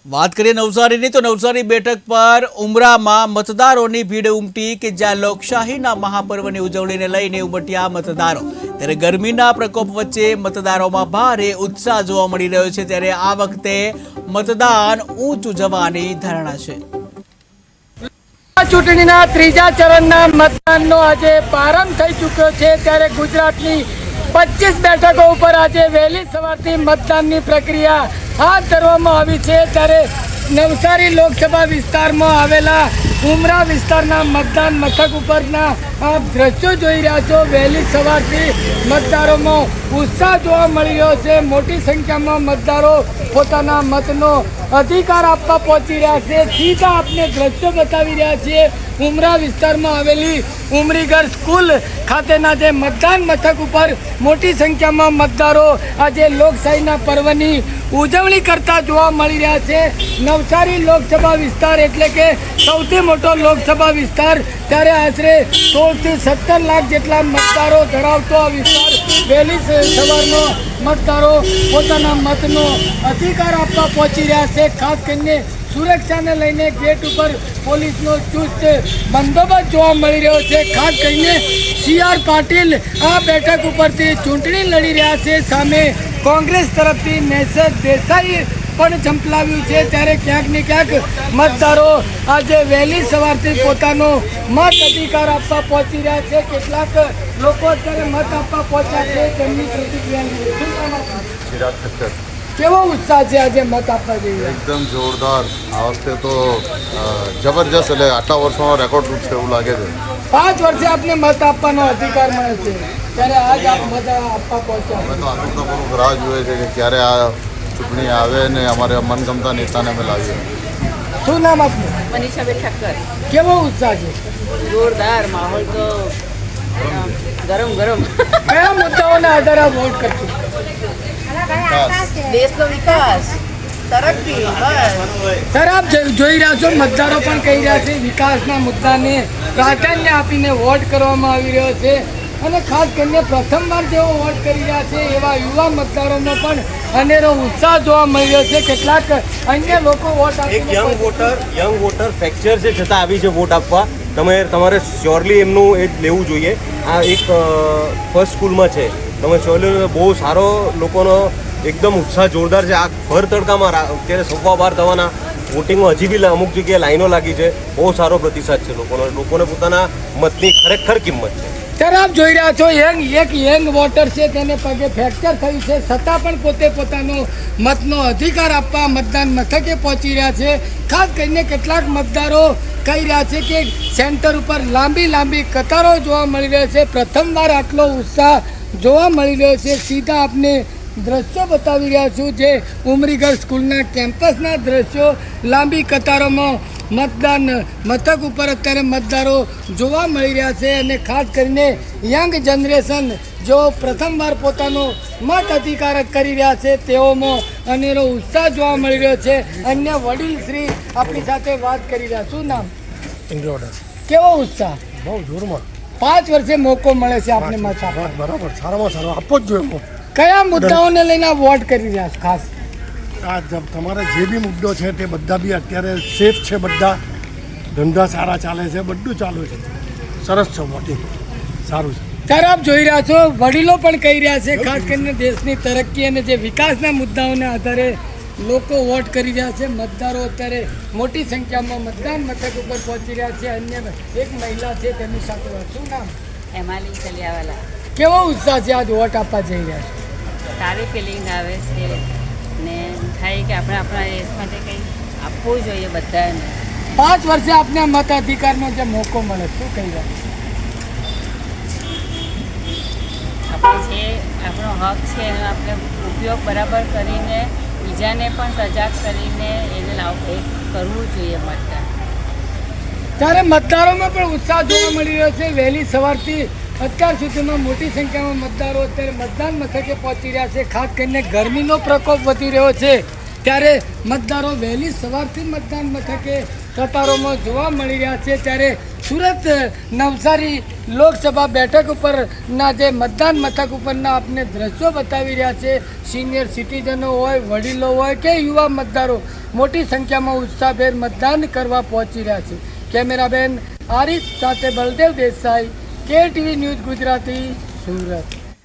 વાત કરીએ નવસારીની તો નવસારી બેઠક પર ઉમરામાં મતદારોની ભીડ ઉમટી કે જ્યાં લોકશાહીના મહાપર્વની ઉજવણીને લઈને ઉમટ્યા મતદારો। ત્યારે ગરમીના પ્રકોપ વચ્ચે મતદારોમાં ભારે ઉત્સાહ જોવા મળી રહ્યો છે। ત્યારે આ વખતે મતદાન ઊંચું જવાની ધારણા છે। ચૂંટણીના ત્રીજા ચરણના મતદાનનો આજે પ્રારંભ થઈ ચૂક્યો છે। ત્યારે ગુજરાતની 25 બેઠકો ઉપર આજે વહેલી સવારથી મતદાનની પ્રક્રિયા હાથ ધરવામાં આવી છે। ત્યારે નવસારી લોકસભા વિસ્તારમાં આવેલા ઉમરા વિસ્તારના મતદાન મથક ઉપરના આપ દ્રશ્યો જોઈ રહ્યા છો। વહેલી સવારથી મતદારોમાં ઉત્સાહ જોવા મળી રહ્યો છે। મોટી સંખ્યામાં મતદારો પોતાના મતનો અધિકાર આપવા પહોંચી રહ્યા છે। સીધા આપને દ્રશ્યો બતાવી રહ્યા છીએ ઉમરા વિસ્તારમાં આવેલી ઉમરીગર સ્કૂલ ખાતેના જે મતદાન મથક ઉપર મોટી સંખ્યામાં મતદારો આજે લોકશાહીના પર્વની ઉજવણી કરતા જોવા મળી રહ્યા છે। નવસારી લોકસભા વિસ્તાર એટલે કે સૌથી મોટો લોકસભા વિસ્તાર। ત્યારે આશરે 16 થી 17 લાખ જેટલા મતદારો ધરાવતો આ વિસ્તાર વહેલી સવારમાં મતદારો પોતાના મતનો અધિકાર આપવા પહોંચી રહ્યા છે। ખાસ કરીને સુરક્ષાને લઈને ગેટ ઉપર પોલીસનો ચુસ્ત બંદોબસ્ત જોવા મળી રહ્યો છે। ખાસ કરીને CR પાટીલ આ બેઠક ઉપરથી ચૂંટણી લડી રહ્યા છે। સામે કોંગ્રેસ તરફથી નેસર દેસાઈ પણ ઝંપલાવ્યું છે। ત્યારે ક્યાંક ને ક્યાંક મતદારો આજે વહેલી સવારથી પોતાનો મત અધિકાર આપવા પહોંચી રહ્યા છે। કેટલાક લોકો અત્યારે મત આપવા પહોંચ્યા છે તેમની પ્રતિક્રિયા કેવો ઉત્સાહ છે આજે મત આપવા જઈએ? એકદમ જોરદાર। આ વખતે તો જબરજસ્ત, એટલે આટલા વર્ષોમાં રેકોર્ડ તૂટશે એવું લાગે છે। 5 વર્ષે આપને મત આપવાનો અધિકાર મળે છે, ત્યારે આજ આપ મત આપવા પહોંચ્યા। અમે તો આતુરતાપૂર્વક રાહ જોઈએ છે કે ક્યારે આ ચૂંટણી આવે ને અમારે મનગમતા નેતાને અમે લાવીએ। શું નામ આપનું? મનીષાબેન ઠક્કર। કેવો ઉત્સાહ છે? જોરદાર માહોલ તો ગરમ ગરમ। કયા મુદ્દાઓના આધારે આપ વોટ કરશો? દેશનો વિકાસ, તરક્કી, બસ। સર, આપ જોઈ રહ્યા છો મતદારો પણ કહી રહ્યા છે વિકાસના મુદ્દાને પ્રાધાન્ય આપીને વોટ કરવામાં આવી રહ્યો છે। અને ખાસ કરીને પ્રથમવાર જેઓ વોટ કરી રહ્યા છે એવા યુવા મતદારોમાં પણ અનેરો ઉત્સાહ જોવા મળી રહ્યો છે। કેટલાક અન્ય લોકો વોટ એક યંગ વોટર ફ્રેક્ચર છે છતાં આવી છે વોટ આપવા। તમારે શ્યોરલી એમનું એ લેવું જોઈએ। આ એક ફર્સ્ટ સ્કૂલમાં છે, તમે શ્યોરલી બહુ સારો લોકોનો એકદમ ઉત્સાહ જોરદાર છે। આ ભર તડકામાં અત્યારે 12:15 થવાના વોટિંગમાં હજી બી અમુક જગ્યાએ લાઈનો લાગી છે। બહુ સારો પ્રતિસાદ છે લોકોને પોતાના મતની ખરેખર કિંમત છે। સર, આપ જોઈ રહ્યા છો એક યંગ વોટર છે, તેને પગે ફ્રેક્ચર થયું છે છતાં પણ પોતે પોતાનો મતનો અધિકાર આપવા મતદાન મથકે પહોંચી રહ્યા છે। ખાસ કરીને કેટલાક મતદારો કહી રહ્યા છે કે સેન્ટર ઉપર લાંબી કતારો જોવા મળી રહ્યો છે। પ્રથમવાર આટલો ઉત્સાહ જોવા મળી રહ્યો છે। સીધા આપને દ્રશ્યો બતાવી રહ્યા છું જે ઉમરીગર સ્કૂલના કેમ્પસના દ્રશ્યો। લાંબી કતારોમાં મતદાન મથક ઉપર અત્યારે મતદારો જોવા મળી રહ્યા છે। અને ખાસ કરીને યંગ જનરેશન જો પ્રથમવાર પોતાનો મત અધિકાર કરી રહ્યા છે તેઓમાં અનેરો ઉત્સાહ જોવા મળી રહ્યો છે। અન્ય વડીલ શ્રી આપણી સાથે વાત કરી રહ્યા। શું નામ? કેવો ઉત્સાહ? બહુ જોરમાં। 5 વર્ષે મોકો મળે છે આપને મત આપવા। બરાબર, સારામાં સારો આપવો જ જોઈએ। કયા મુદ્દાઓને લઈને વોટ કરી રહ્યા છો? ખાસ આ તમારે જે બી મુદ્દો છે તે બધા બી અત્યારે સેફ છે, બધા ધંધા સારા ચાલે છે, બધું ચાલુ છે, સરસ છે, વોટિંગ સારું છે। સર, આપ જોઈ રહ્યા છો વડીલો પણ કહી રહ્યા છે ખાસ કરીને દેશની તરક્કી અને જે વિકાસના મુદ્દાઓને આધારે લોકો વોટ કરી રહ્યા છે। મતદારો અત્યારે મોટી સંખ્યામાં મતદાન મથક ઉપર પહોંચી રહ્યા છે। અન્ય એક મહિલા છે તેમની સાથે વાત। શું નામ? એમાલી ચલિયાવાલા। કેવો ઉત્સાહ છે આજ વોટ આપવા જઈ રહ્યા છે? સારી ફિલિંગ આવે છે ને થાય કે આપણે આપણા દેશ માટે કંઈ આપવું જોઈએ બધાને। 5 વર્ષે આપને મત અધિકારનો જે મોકો મળે, શું કહી રહ્યા છે? આપણે જે આપણો હક છે એનો આપણે ઉપયોગ બરાબર કરીને બીજાને પણ સજાગ કરીને એને કરવું જોઈએ મતદાન। ત્યારે મતદારોમાં પણ ઉત્સાહ જોવા મળી રહ્યો છે। વહેલી સવારથી અત્યાર સુધીમાં મોટી સંખ્યામાં મતદારો અત્યારે મતદાન મથકે પહોંચી રહ્યા છે। ખાસ કરીને ગરમીનો પ્રકોપ વધી રહ્યો છે ત્યારે મતદારો વહેલી સવારથી મતદાન મથકે કતારોમાં જોવા મળી રહ્યા છે। ત્યારે સુરત નવસારી લોકસભા બેઠક ઉપરના જે મતદાન મથક ઉપરના આપને દ્રશ્યો બતાવી રહ્યા છે. સિનિયર સિટીઝનો હોય, વડીલો હોય કે યુવા મતદારો મોટી સંખ્યામાં ઉત્સાહભેર મતદાન કરવા પહોંચી રહ્યા છે. કેમેરામેન આરિફ સાથે બલદેવ દેસાઈ, KTV ન્યૂઝ ગુજરાતી, સુરત.